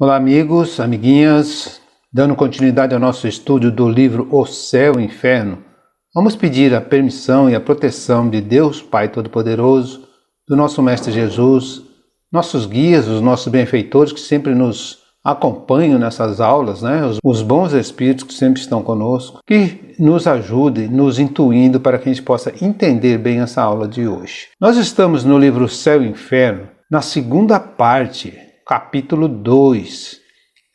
Olá amigos, amiguinhas, dando continuidade ao nosso estudo do livro O Céu e o Inferno, vamos pedir a permissão e a proteção de Deus Pai Todo-Poderoso, do nosso Mestre Jesus, nossos guias, os nossos benfeitores que sempre nos acompanham nessas aulas, os bons espíritos que sempre estão conosco, que nos ajudem, nos intuindo para que a gente possa entender bem essa aula de hoje. Nós estamos no livro O Céu e o Inferno, na segunda parte, capítulo 2.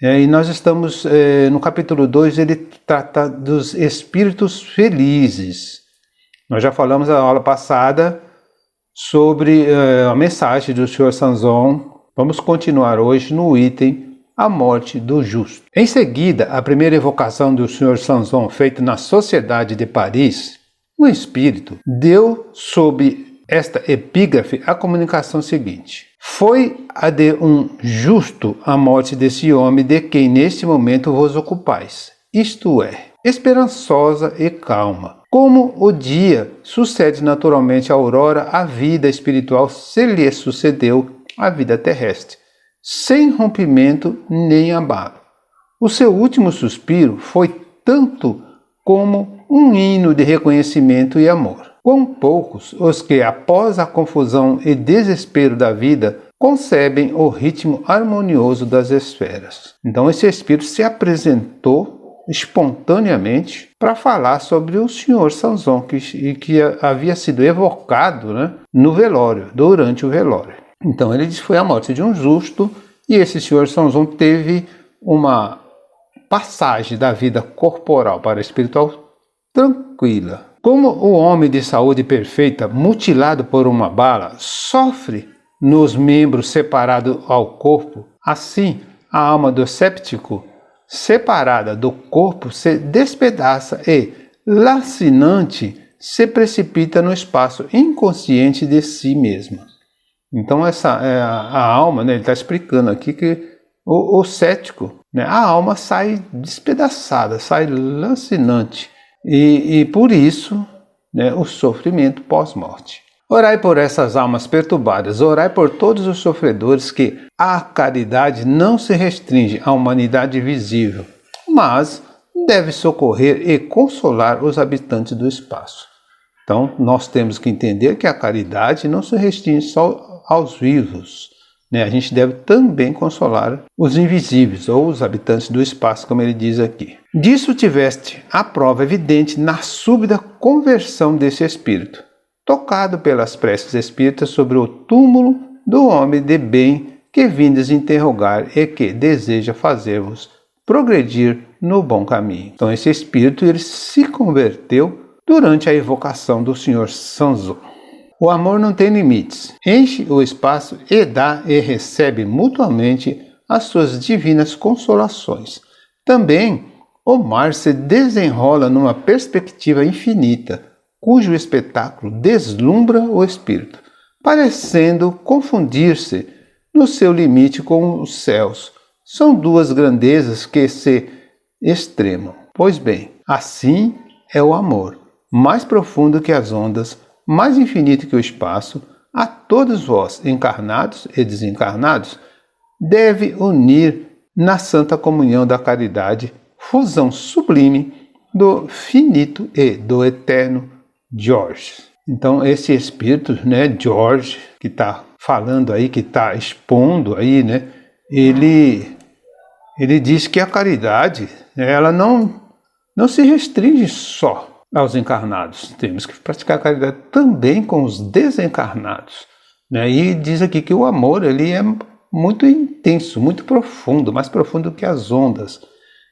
E nós estamos no capítulo 2, ele trata dos espíritos felizes. Nós já falamos na aula passada sobre a mensagem do Sr. Sanson. Vamos continuar hoje no item A Morte do Justo. Em seguida, a primeira evocação do Sr. Sanson feita na Sociedade de Paris, um espírito deu sob esta epígrafe a comunicação seguinte: foi a de um justo a morte desse homem de quem neste momento vos ocupais, isto é, esperançosa e calma. Como o dia sucede naturalmente à aurora, a vida espiritual se lhe sucedeu à vida terrestre, sem rompimento nem abalo. O seu último suspiro foi tanto como um hino de reconhecimento e amor. Quão poucos os que, após a confusão e desespero da vida, concebem o ritmo harmonioso das esferas. Então esse espírito se apresentou espontaneamente para falar sobre o Sr. Sanson, que havia sido evocado no velório, durante o velório. Então ele disse que foi a morte de um justo, e esse Sr. Sanson teve uma passagem da vida corporal para a espiritual tranquila. Como o homem de saúde perfeita, mutilado por uma bala, sofre nos membros separados ao corpo, assim a alma do séptico, separada do corpo, se despedaça e, lacinante, se precipita no espaço inconsciente de si mesma. Então essa a alma, ele está explicando aqui que o cético, a alma sai despedaçada, sai lacinante. E por isso, o sofrimento pós-morte. Orai por essas almas perturbadas, orai por todos os sofredores, que a caridade não se restringe à humanidade visível, mas deve socorrer e consolar os habitantes do espaço. Então, nós temos que entender que a caridade não se restringe só aos vivos. A gente deve também consolar os invisíveis, ou os habitantes do espaço, como ele diz aqui. Disso tiveste a prova evidente na súbita conversão desse espírito, tocado pelas preces espíritas sobre o túmulo do homem de bem que vindes interrogar e que deseja fazer-vos progredir no bom caminho. Então esse espírito ele se converteu durante a evocação do Sr. Sanson. O amor não tem limites, enche o espaço e dá e recebe mutuamente as suas divinas consolações. Também o mar se desenrola numa perspectiva infinita, cujo espetáculo deslumbra o espírito, parecendo confundir-se no seu limite com os céus. São duas grandezas que se extremam. Pois bem, assim é o amor, mais profundo que as ondas, mais infinito que o espaço, a todos vós, encarnados e desencarnados, deve unir na santa comunhão da caridade, fusão sublime do finito e do eterno George. Então esse espírito, George, que está falando aí, que está expondo aí, ele diz que a caridade, ela não se restringe só aos encarnados. Temos que praticar a caridade também com os desencarnados. E diz aqui que o amor ele é muito intenso, muito profundo, mais profundo que as ondas.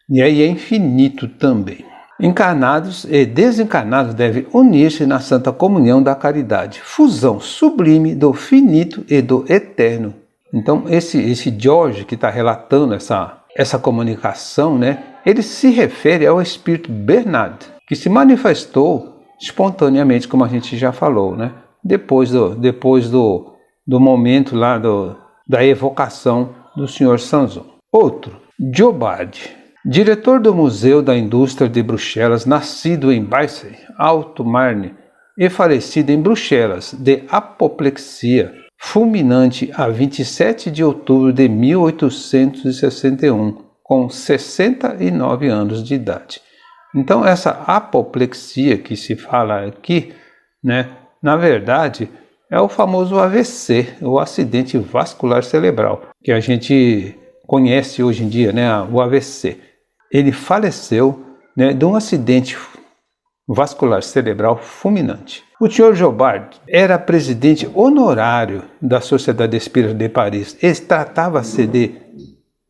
E aí é infinito também. Encarnados e desencarnados devem unir-se na santa comunhão da caridade, fusão sublime do finito e do eterno. Então esse George que está relatando essa comunicação, ele se refere ao espírito Bernard, que se manifestou espontaneamente, como a gente já falou, depois do momento lá da evocação do Sr. Sanson. Outro, Jobard, diretor do Museu da Indústria de Bruxelas, nascido em Baissey, Alto Marne, e falecido em Bruxelas de apoplexia, fulminante a 27 de outubro de 1861, com 69 anos de idade. Então, essa apoplexia que se fala aqui, né, na verdade, é o famoso AVC, o acidente vascular cerebral, que a gente conhece hoje em dia, né, o AVC. Ele faleceu, né, de um acidente vascular cerebral fulminante. O Sr. Jobard era presidente honorário da Sociedade Espírita de Paris. Ele tratava-se de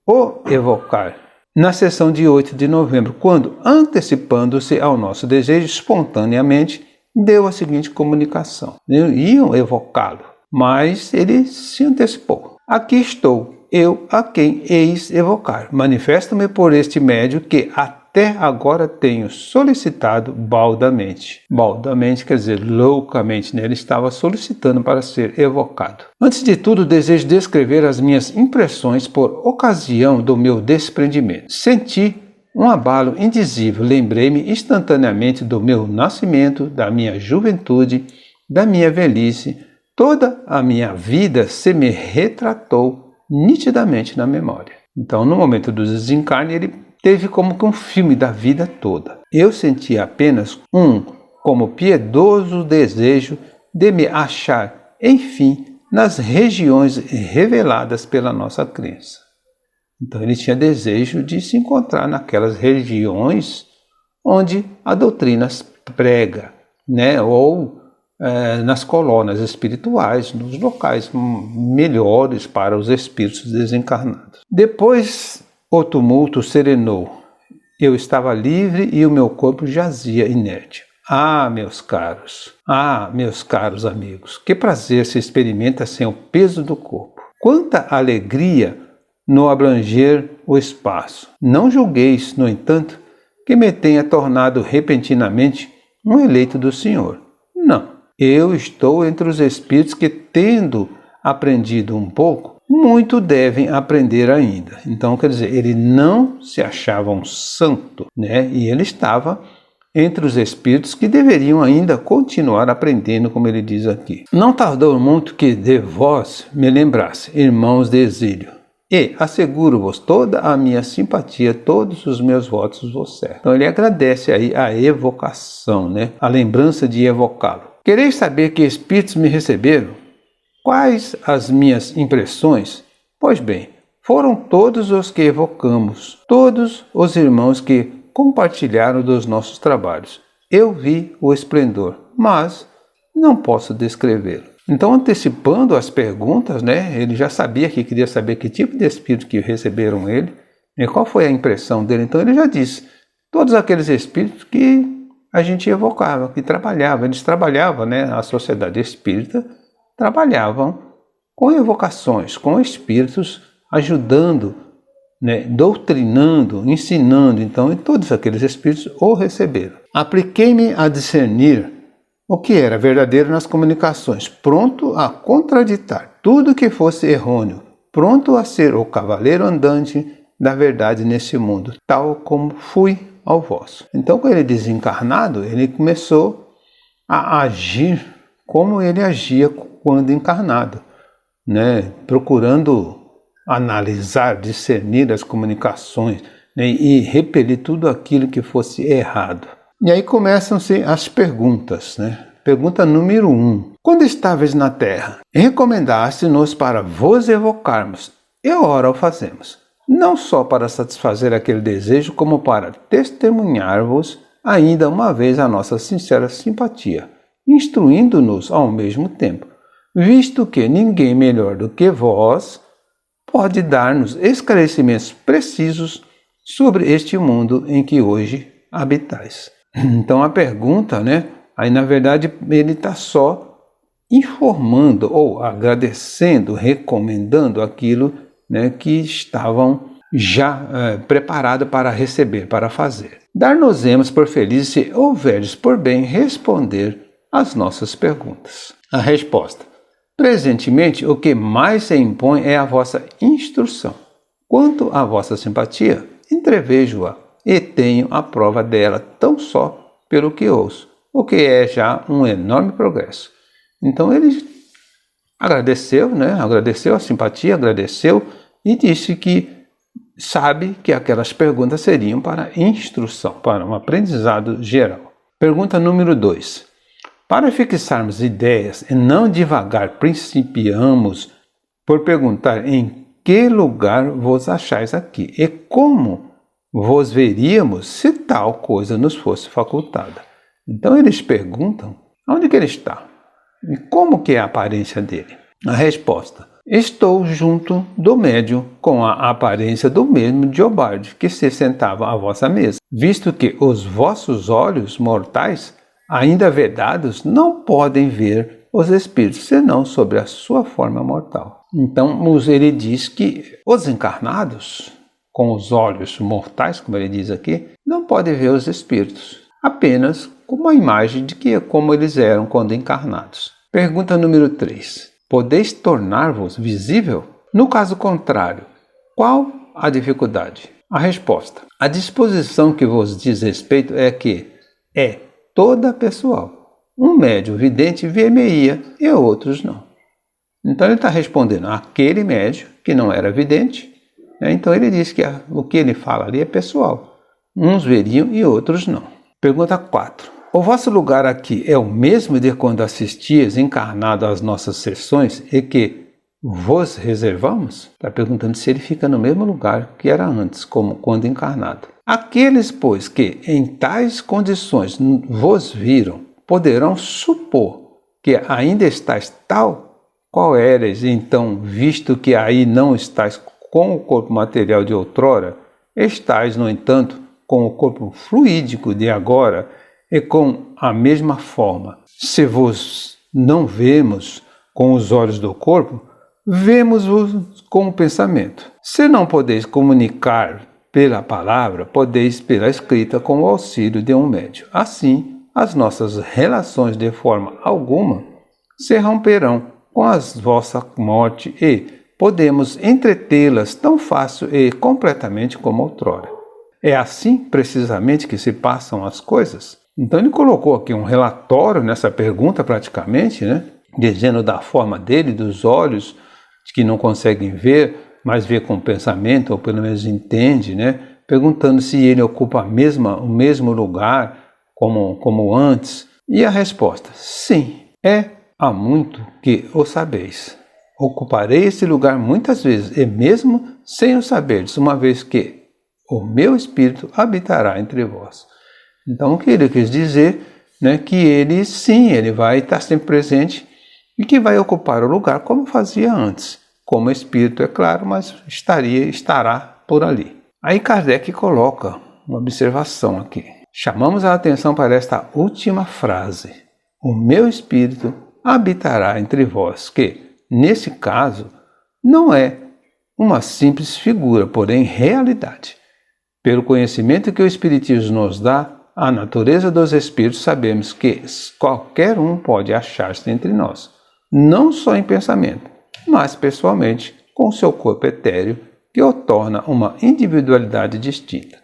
o evocar na sessão de 8 de novembro, quando, antecipando-se ao nosso desejo espontaneamente, deu a seguinte comunicação. Iam evocá-lo, mas ele se antecipou. Aqui estou, eu a quem eis evocar. Manifesto-me por este médio que até agora tenho solicitado baldamente. Baldamente quer dizer loucamente, né? Ele estava solicitando para ser evocado. Antes de tudo, desejo descrever as minhas impressões por ocasião do meu desprendimento. Senti um abalo indizível, lembrei-me instantaneamente do meu nascimento, da minha juventude, da minha velhice. Toda a minha vida se me retratou nitidamente na memória. Então, no momento do desencarne, ele teve como que um filme da vida toda. Eu senti apenas como piedoso desejo de me achar, enfim, nas regiões reveladas pela nossa crença. Então ele tinha desejo de se encontrar naquelas regiões onde a doutrina prega, né? Ou nas colônias espirituais, nos locais melhores para os espíritos desencarnados. Depois o tumulto serenou. Eu estava livre e o meu corpo jazia inerte. Meus caros amigos, que prazer se experimenta sem o peso do corpo. Quanta alegria no abranger o espaço. Não julgueis, no entanto, que me tenha tornado repentinamente um eleito do Senhor. Não, eu estou entre os espíritos que, tendo aprendido um pouco, muito devem aprender ainda. Então, quer dizer, ele não se achava um santo, né? E ele estava entre os espíritos que deveriam ainda continuar aprendendo, como ele diz aqui. Não tardou muito que de vós me lembrasse, irmãos de exílio. E asseguro-vos toda a minha simpatia, todos os meus votos vos servem. Então ele agradece aí a evocação, né? A lembrança de evocá-lo. Quereis saber que espíritos me receberam? Quais as minhas impressões? Pois bem, foram todos os que evocamos, todos os irmãos que compartilharam dos nossos trabalhos. Eu vi o esplendor, mas não posso descrevê-lo. Então, antecipando as perguntas, né, ele já sabia que queria saber que tipo de espírito que receberam ele, e qual foi a impressão dele. Então, ele já disse, todos aqueles espíritos que a gente evocava, que trabalhavam, eles trabalhavam, né, a sociedade espírita, trabalhavam com evocações, com espíritos, ajudando, né, doutrinando, ensinando. Então, todos aqueles espíritos o receberam. Apliquei-me a discernir o que era verdadeiro nas comunicações, pronto a contraditar tudo que fosse errôneo, pronto a ser o cavaleiro andante da verdade nesse mundo, tal como fui ao vosso. Então, com ele desencarnado, ele começou a agir como ele agia quando encarnado, né? Procurando analisar, discernir as comunicações, né? E repelir tudo aquilo que fosse errado. E aí começam-se as perguntas, né? Pergunta número 1. Quando estáveis na terra, recomendaste-nos para vos evocarmos, e ora o fazemos, não só para satisfazer aquele desejo, como para testemunhar-vos ainda uma vez a nossa sincera simpatia, instruindo-nos ao mesmo tempo, visto que ninguém melhor do que vós pode dar-nos esclarecimentos precisos sobre este mundo em que hoje habitais. Então a pergunta, né? Aí na verdade ele está só informando ou agradecendo, recomendando aquilo, né, que estavam já preparados para receber, para fazer. Dar-nos-emos por felizes se houveres por bem responder às nossas perguntas. A resposta: presentemente o que mais se impõe é a vossa instrução. Quanto à vossa simpatia, entrevejo-a e tenho a prova dela tão só pelo que ouço, o que é já um enorme progresso. Então ele agradeceu, né? Agradeceu a simpatia, agradeceu e disse que sabe que aquelas perguntas seriam para instrução, para um aprendizado geral. Pergunta número 2. Para fixarmos ideias e não divagar, principiamos por perguntar em que lugar vos achais aqui e como vos veríamos se tal coisa nos fosse facultada. Então eles perguntam onde que ele está e como que é a aparência dele. A resposta: estou junto do médium com a aparência do mesmo Diobarde que se sentava à vossa mesa, visto que os vossos olhos mortais, ainda vedados, não podem ver os espíritos, senão sobre a sua forma mortal. Então, ele diz que os encarnados, com os olhos mortais, como ele diz aqui, não podem ver os espíritos, apenas como uma imagem de que como eles eram quando encarnados. Pergunta número 3. Podeis tornar-vos visível? No caso contrário, qual a dificuldade? A resposta: a disposição que vos diz respeito é que é toda pessoal. Um médium vidente vê-me-ia e outros não. Então ele está respondendo àquele médium que não era vidente, né? Então ele diz que o que ele fala ali é pessoal. Uns veriam e outros não. Pergunta 4. O vosso lugar aqui é o mesmo de quando assistias encarnado às nossas sessões e que vos reservamos? Está perguntando se ele fica no mesmo lugar que era antes, como quando encarnado. Aqueles, pois, que em tais condições vos viram, poderão supor que ainda estáis tal qual eres, então, visto que aí não estáis com o corpo material de outrora, estáis, no entanto, com o corpo fluídico de agora e com a mesma forma. Se vos não vemos com os olhos do corpo, vemos-vos com o pensamento. Se não podeis comunicar pela palavra, podeis pela escrita com o auxílio de um médium. Assim, as nossas relações de forma alguma se romperão com a vossa morte e podemos entretê-las tão fácil e completamente como outrora. É assim, precisamente, que se passam as coisas? Então ele colocou aqui um relatório nessa pergunta praticamente, né? Dizendo da forma dele, dos olhos, que não conseguem ver, mas vê com o pensamento, ou pelo menos entende, né? Perguntando se ele ocupa o mesmo lugar como antes. E a resposta: sim, há muito que o sabeis. Ocuparei esse lugar muitas vezes, e mesmo sem o saberdes, uma vez que o meu espírito habitará entre vós. Então, o que ele quis dizer, né, que ele, sim, ele vai estar sempre presente e que vai ocupar o lugar como fazia antes. Como espírito, é claro, mas estará por ali. Aí Kardec coloca uma observação aqui. Chamamos a atenção para esta última frase. O meu espírito habitará entre vós, que, nesse caso, não é uma simples figura, porém realidade. Pelo conhecimento que o Espiritismo nos dá, a natureza dos espíritos, sabemos que qualquer um pode achar-se entre nós, não só em pensamento, mas pessoalmente, com seu corpo etéreo, que o torna uma individualidade distinta.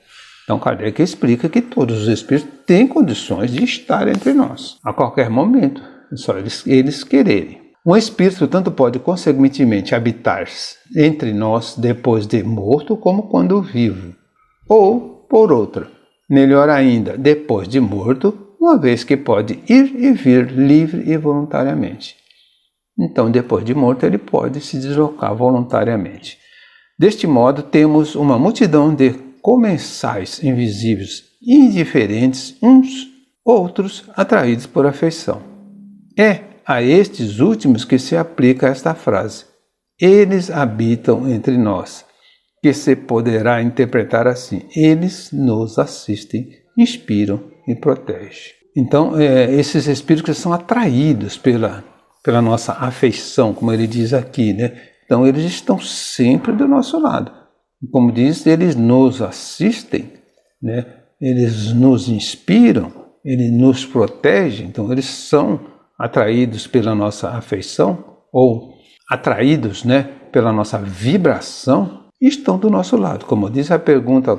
Então Kardec explica que todos os espíritos têm condições de estar entre nós, a qualquer momento, é só eles quererem. Um espírito tanto pode consequentemente habitar entre nós depois de morto como quando vivo, ou, por outra, melhor ainda, depois de morto, uma vez que pode ir e vir livre e voluntariamente. Então, depois de morto, ele pode se deslocar voluntariamente. Deste modo, temos uma multidão de comensais invisíveis, indiferentes uns, outros atraídos por afeição. É a estes últimos que se aplica esta frase: eles habitam entre nós, que se poderá interpretar assim: eles nos assistem, inspiram e protegem. Então, esses espíritos são atraídos pela nossa afeição, como ele diz aqui, né? Então, eles estão sempre do nosso lado. Como diz, eles nos assistem, né? Eles nos inspiram, eles nos protegem. Então, eles são atraídos pela nossa afeição, ou atraídos, né, pela nossa vibração, e estão do nosso lado. Como diz a pergunta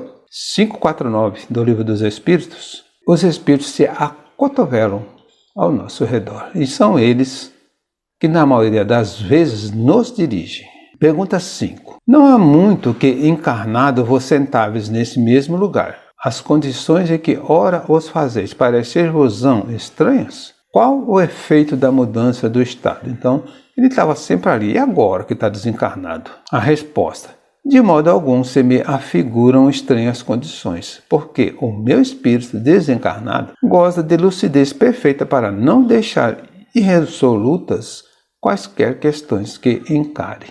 549 do Livro dos Espíritos, os espíritos se acotovelam ao nosso redor. E são eles que na maioria das vezes nos dirige. Pergunta 5. Não há muito que encarnado vos sentáveis nesse mesmo lugar. As condições em que ora os fazeis parecer-vos-ão estranhas? Qual o efeito da mudança do estado? Então, ele estava sempre ali. E agora que está desencarnado? A resposta: de modo algum se me afiguram estranhas condições, porque o meu espírito desencarnado goza de lucidez perfeita para não deixar irresolutas quaisquer questões que encare.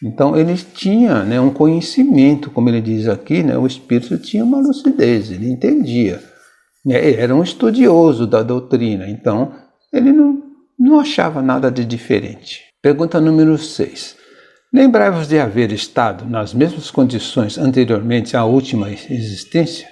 Então ele tinha, um conhecimento, como ele diz aqui, o espírito tinha uma lucidez, ele entendia. Ele era um estudioso da doutrina, então ele não achava nada de diferente. Pergunta número 6. Lembrai-vos de haver estado nas mesmas condições anteriormente à última existência?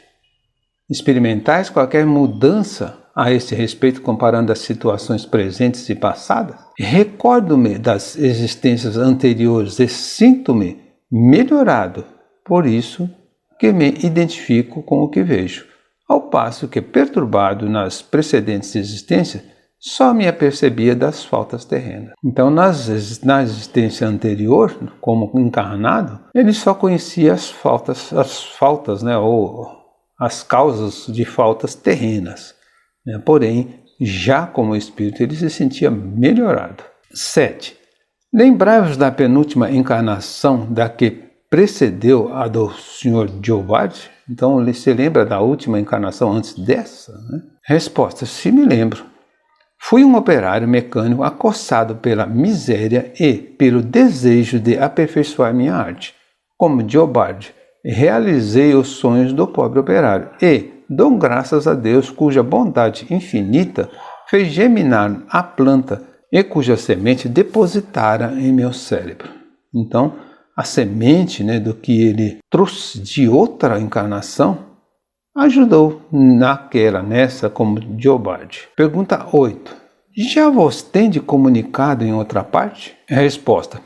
Experimentais qualquer mudança a esse respeito comparando as situações presentes e passadas? Recordo-me das existências anteriores e sinto-me melhorado, por isso que me identifico com o que vejo, ao passo que, perturbado nas precedentes existências, só me apercebia das faltas terrenas. Então, na existência anterior, como encarnado, ele só conhecia as faltas, ou as causas de faltas terrenas. Porém, já como espírito, ele se sentia melhorado. 7. Lembrai-vos da penúltima encarnação da que precedeu a do Sr. Giobard? Então, ele se lembra da última encarnação antes dessa? Resposta: se me lembro. Fui um operário mecânico acossado pela miséria e pelo desejo de aperfeiçoar minha arte. Como Giobard, realizei os sonhos do pobre operário e dou graças a Deus, cuja bondade infinita fez germinar a planta e cuja semente depositara em meu cérebro. Então, a semente do que ele trouxe de outra encarnação ajudou nessa como Giobard. Pergunta 8. Já vos tende comunicado em outra parte? Resposta: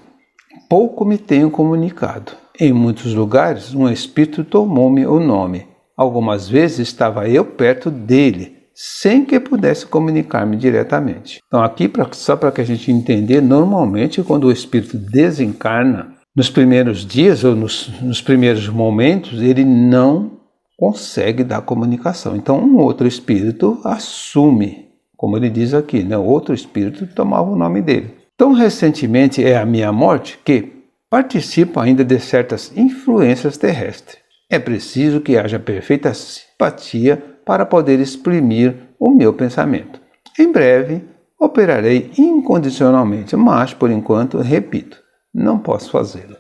pouco me tenho comunicado. Em muitos lugares, um espírito tomou-me o nome. Algumas vezes estava eu perto dele, sem que pudesse comunicar-me diretamente. Então aqui, só para que a gente entender, normalmente quando o espírito desencarna, nos primeiros dias ou nos primeiros momentos, ele não consegue dar comunicação. Então um outro espírito assume, como ele diz aqui, outro espírito tomava o nome dele. Tão recentemente é a minha morte que participo ainda de certas influências terrestres. É preciso que haja perfeita simpatia para poder exprimir o meu pensamento. Em breve, operarei incondicionalmente, mas, por enquanto, repito, não posso fazê-lo.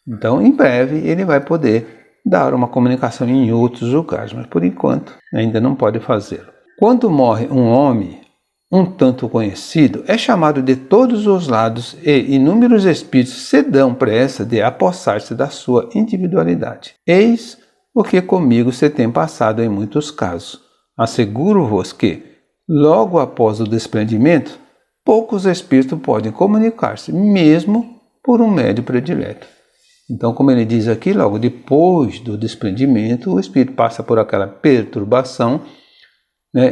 Então, em breve, ele vai poder dar uma comunicação em outros lugares, mas, por enquanto, ainda não pode fazê-lo. Quando morre um homem um tanto conhecido, é chamado de todos os lados e inúmeros espíritos se dão pressa de apossar-se da sua individualidade. Eis o que comigo se tem passado em muitos casos. Asseguro-vos que, logo após o desprendimento, poucos espíritos podem comunicar-se, mesmo por um médium predileto. Então, como ele diz aqui, logo depois do desprendimento, o espírito passa por aquela perturbação,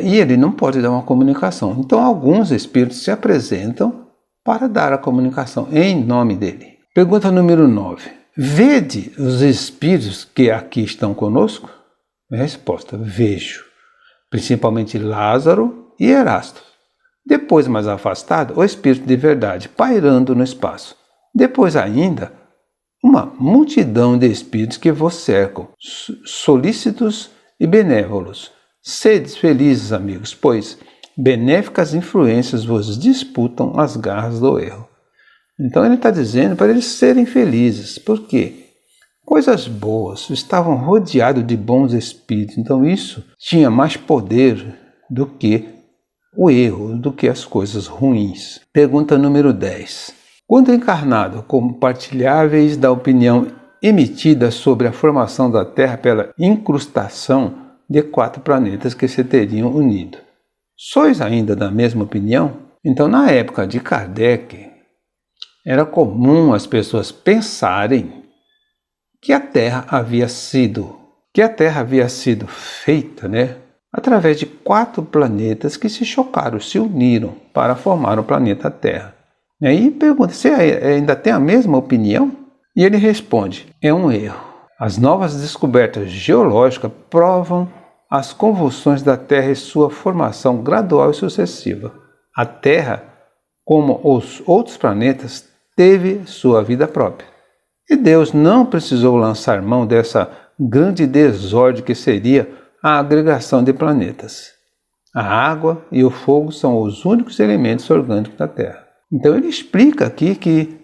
e ele não pode dar uma comunicação. Então, alguns espíritos se apresentam para dar a comunicação em nome dele. Pergunta número 9. Vede os espíritos que aqui estão conosco? Resposta: vejo. Principalmente Lázaro e Erasto. Depois, mais afastado, o espírito de verdade, pairando no espaço. Depois ainda, uma multidão de espíritos que vos cercam, solícitos e benévolos. Sedes felizes, amigos, pois benéficas influências vos disputam as garras do erro. Então ele está dizendo para eles serem felizes. Por quê? Coisas boas, estavam rodeados de bons espíritos. Então isso tinha mais poder do que o erro, do que as coisas ruins. Pergunta número 10. Quando encarnado, compartilháveis da opinião emitida sobre a formação da Terra pela incrustação de 4 planetas que se teriam unido. Sois ainda da mesma opinião? Então, na época de Kardec, era comum as pessoas pensarem que a Terra havia sido feita, através de 4 planetas que se chocaram, se uniram para formar o planeta Terra. E aí pergunta, você ainda tem a mesma opinião? E ele responde, é um erro. As novas descobertas geológicas provam as convulsões da Terra e sua formação gradual e sucessiva. A Terra, como os outros planetas, teve sua vida própria. E Deus não precisou lançar mão dessa grande desordem que seria a agregação de planetas. A água e o fogo são os únicos elementos orgânicos da Terra. Então ele explica aqui que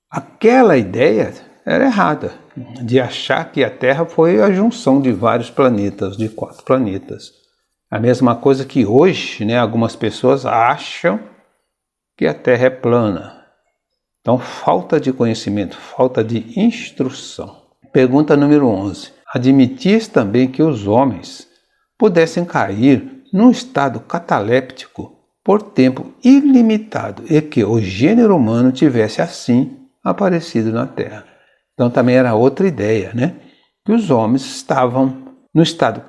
aquela ideia era errada, de achar que a Terra foi a junção de vários planetas, de 4 planetas. A mesma coisa que hoje, algumas pessoas acham que a Terra é plana. Então, falta de conhecimento, falta de instrução. Pergunta número 11. Admitis também que os homens pudessem cair num estado cataléptico por tempo ilimitado e que o gênero humano tivesse assim aparecido na Terra. Então também era outra ideia, que os homens estavam no estado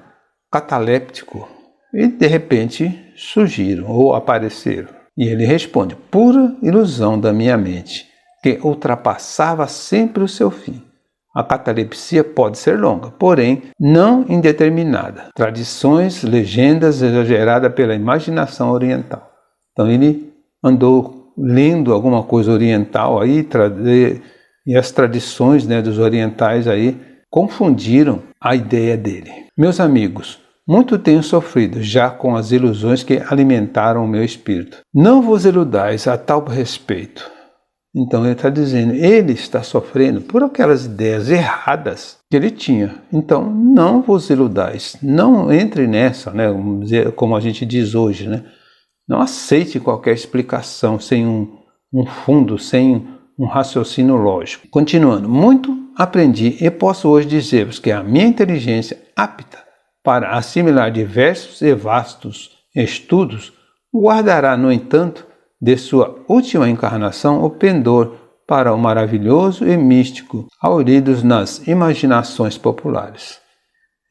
cataléptico e de repente surgiram ou apareceram. E ele responde, pura ilusão da minha mente, que ultrapassava sempre o seu fim. A catalepsia pode ser longa, porém não indeterminada. Tradições, legendas exageradas pela imaginação oriental. Então ele andou lendo alguma coisa oriental aí, e as tradições dos orientais aí confundiram a ideia dele. Meus amigos, muito tenho sofrido já com as ilusões que alimentaram o meu espírito. Não vos iludais a tal respeito. Então ele está dizendo, ele está sofrendo por aquelas ideias erradas que ele tinha. Então não vos iludais, não entre nessa, vamos dizer, como a gente diz hoje, Não aceite qualquer explicação sem um fundo, sem um raciocínio lógico. Continuando, muito aprendi e posso hoje dizer-vos que a minha inteligência apta para assimilar diversos e vastos estudos guardará, no entanto, de sua última encarnação o pendor para o maravilhoso e místico, hauridos nas imaginações populares.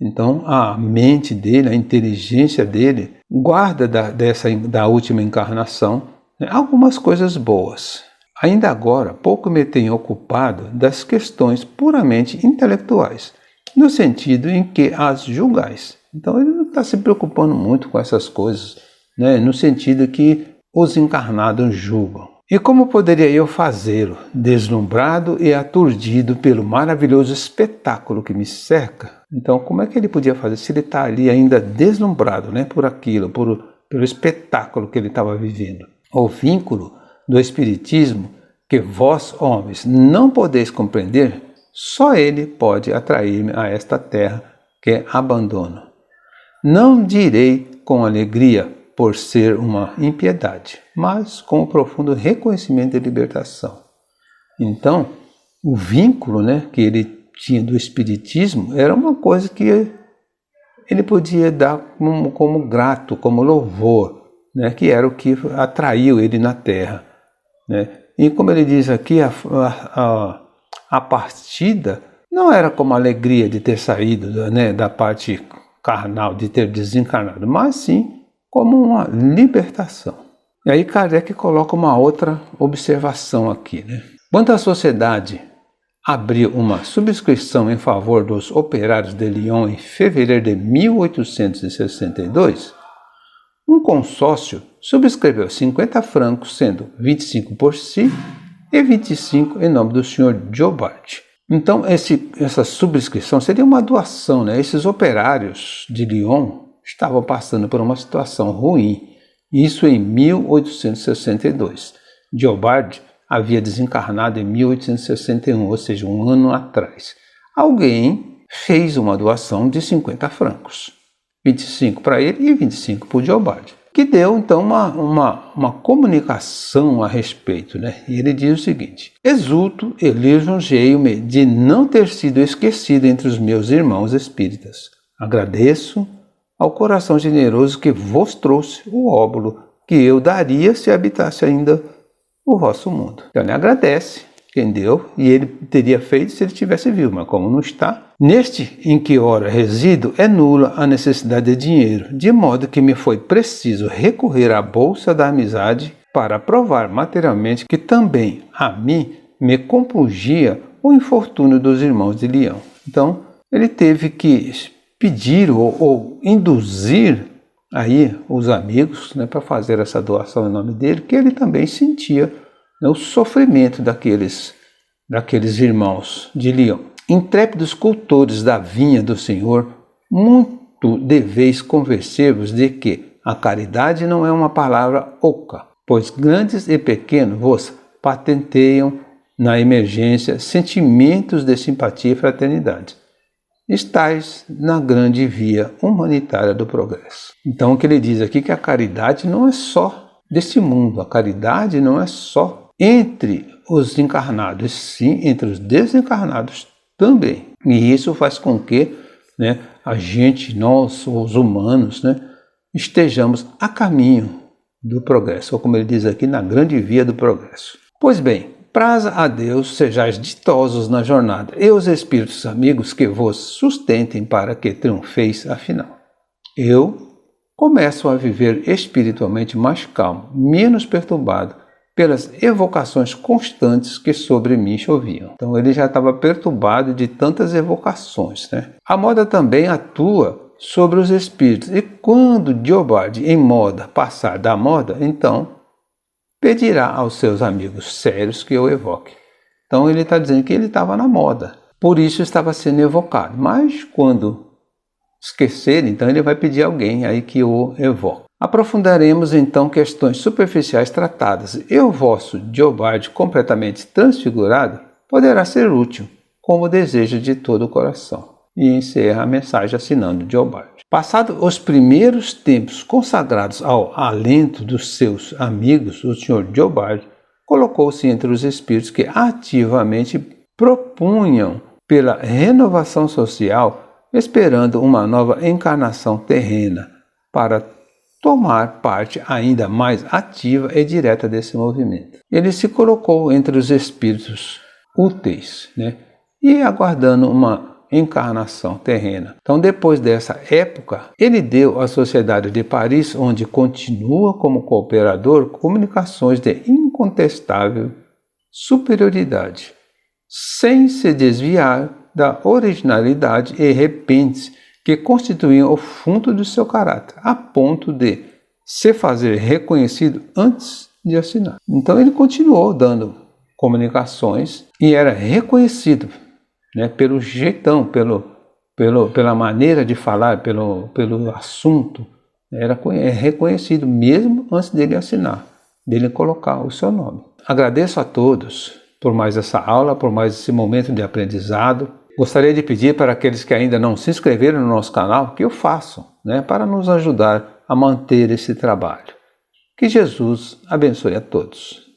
Então, a mente dele, a inteligência dele, guarda da última encarnação algumas coisas boas. Ainda agora, pouco me tenho ocupado das questões puramente intelectuais, no sentido em que as julgais. Então, ele não está se preocupando muito com essas coisas, no sentido que os encarnados julgam. E como poderia eu fazê-lo, deslumbrado e aturdido pelo maravilhoso espetáculo que me cerca? Então, como é que ele podia fazer se ele está ali ainda deslumbrado, por aquilo, pelo espetáculo que ele estava vivendo? O vínculo do Espiritismo que vós, homens, não podeis compreender, só ele pode atrair-me a esta terra que abandono. Não direi com alegria, por ser uma impiedade, mas com um profundo reconhecimento de libertação. Então, o vínculo que ele tinha do Espiritismo era uma coisa que ele podia dar como grato, como louvor, que era o que atraiu ele na Terra. E como ele diz aqui, a partida não era como a alegria de ter saído da parte carnal, de ter desencarnado, mas sim como uma libertação. E aí Kardec coloca uma outra observação aqui. Quando a sociedade abriu uma subscrição em favor dos operários de Lyon em fevereiro de 1862, um consórcio subscreveu 50 francos, sendo 25 por si e 25 em nome do Sr. Jobard. Então, essa subscrição seria uma doação. Esses operários de Lyon estavam passando por uma situação ruim, isso em 1862. Jobard havia desencarnado em 1861, ou seja, um ano atrás. Alguém fez uma doação de 50 francos, 25 para ele e 25 para o Jobard, que deu então uma comunicação a respeito. E ele diz o seguinte: exulto e lisonjeio-me de não ter sido esquecido entre os meus irmãos espíritas. Agradeço ao coração generoso que vos trouxe o óbolo que eu daria se habitasse ainda o vosso mundo. Então ele agradece quem deu, e ele teria feito se ele tivesse vivo, mas como não está, neste em que ora resido é nula a necessidade de dinheiro, de modo que me foi preciso recorrer à bolsa da amizade para provar materialmente que também a mim me compungia o infortúnio dos irmãos de Leão. Então, ele teve que pedir ou induzir aí os amigos, né, para fazer essa doação em nome dele, que ele também sentia, né, o sofrimento daqueles irmãos de Leão. Intrépidos cultores da vinha do Senhor, muito deveis convencer-vos de que a caridade não é uma palavra oca, pois grandes e pequenos vos patenteiam na emergência sentimentos de simpatia e fraternidade. Estais na grande via humanitária do progresso. Então o que ele diz aqui é que a caridade não é só deste mundo, a caridade não é só entre os encarnados, sim entre os desencarnados também. E isso faz com que, né, a gente, nós, os humanos, né, estejamos a caminho do progresso, ou como ele diz aqui, na grande via do progresso. Pois bem, praza a Deus sejais ditosos na jornada, e os espíritos amigos que vos sustentem para que triunfeis afinal. Eu começo a viver espiritualmente mais calmo, menos perturbado pelas evocações constantes que sobre mim choviam. Então ele já estava perturbado de tantas evocações, né? A moda também atua sobre os espíritos, e quando Diobade em moda passar da moda, então pedirá aos seus amigos sérios que o evoque. Então ele está dizendo que ele estava na moda, por isso estava sendo evocado. Mas quando esquecer, então ele vai pedir alguém aí que o evoque. Aprofundaremos então questões superficiais tratadas, e o vosso Diobade completamente transfigurado poderá ser útil, como desejo de todo o coração. E encerra a mensagem assinando Diobade. Passados os primeiros tempos consagrados ao alento dos seus amigos, o Sr. Diobade colocou-se entre os espíritos que ativamente propunham pela renovação social, esperando uma nova encarnação terrena para tomar parte ainda mais ativa e direta desse movimento. Ele se colocou entre os espíritos úteis, né, e aguardando uma encarnação terrena. Então, depois dessa época, ele deu à Sociedade de Paris, onde continua como cooperador, comunicações de incontestável superioridade, sem se desviar da originalidade e repente que constituíam o fundo do seu caráter, a ponto de se fazer reconhecido antes de assinar. Então ele continuou dando comunicações e era reconhecido, né, pelo jeitão, pela maneira de falar, pelo assunto. Era reconhecido mesmo antes dele assinar, dele colocar o seu nome. Agradeço a todos por mais essa aula, por mais esse momento de aprendizado. Gostaria de pedir para aqueles que ainda não se inscreveram no nosso canal que o façam, né, para nos ajudar a manter esse trabalho. Que Jesus abençoe a todos.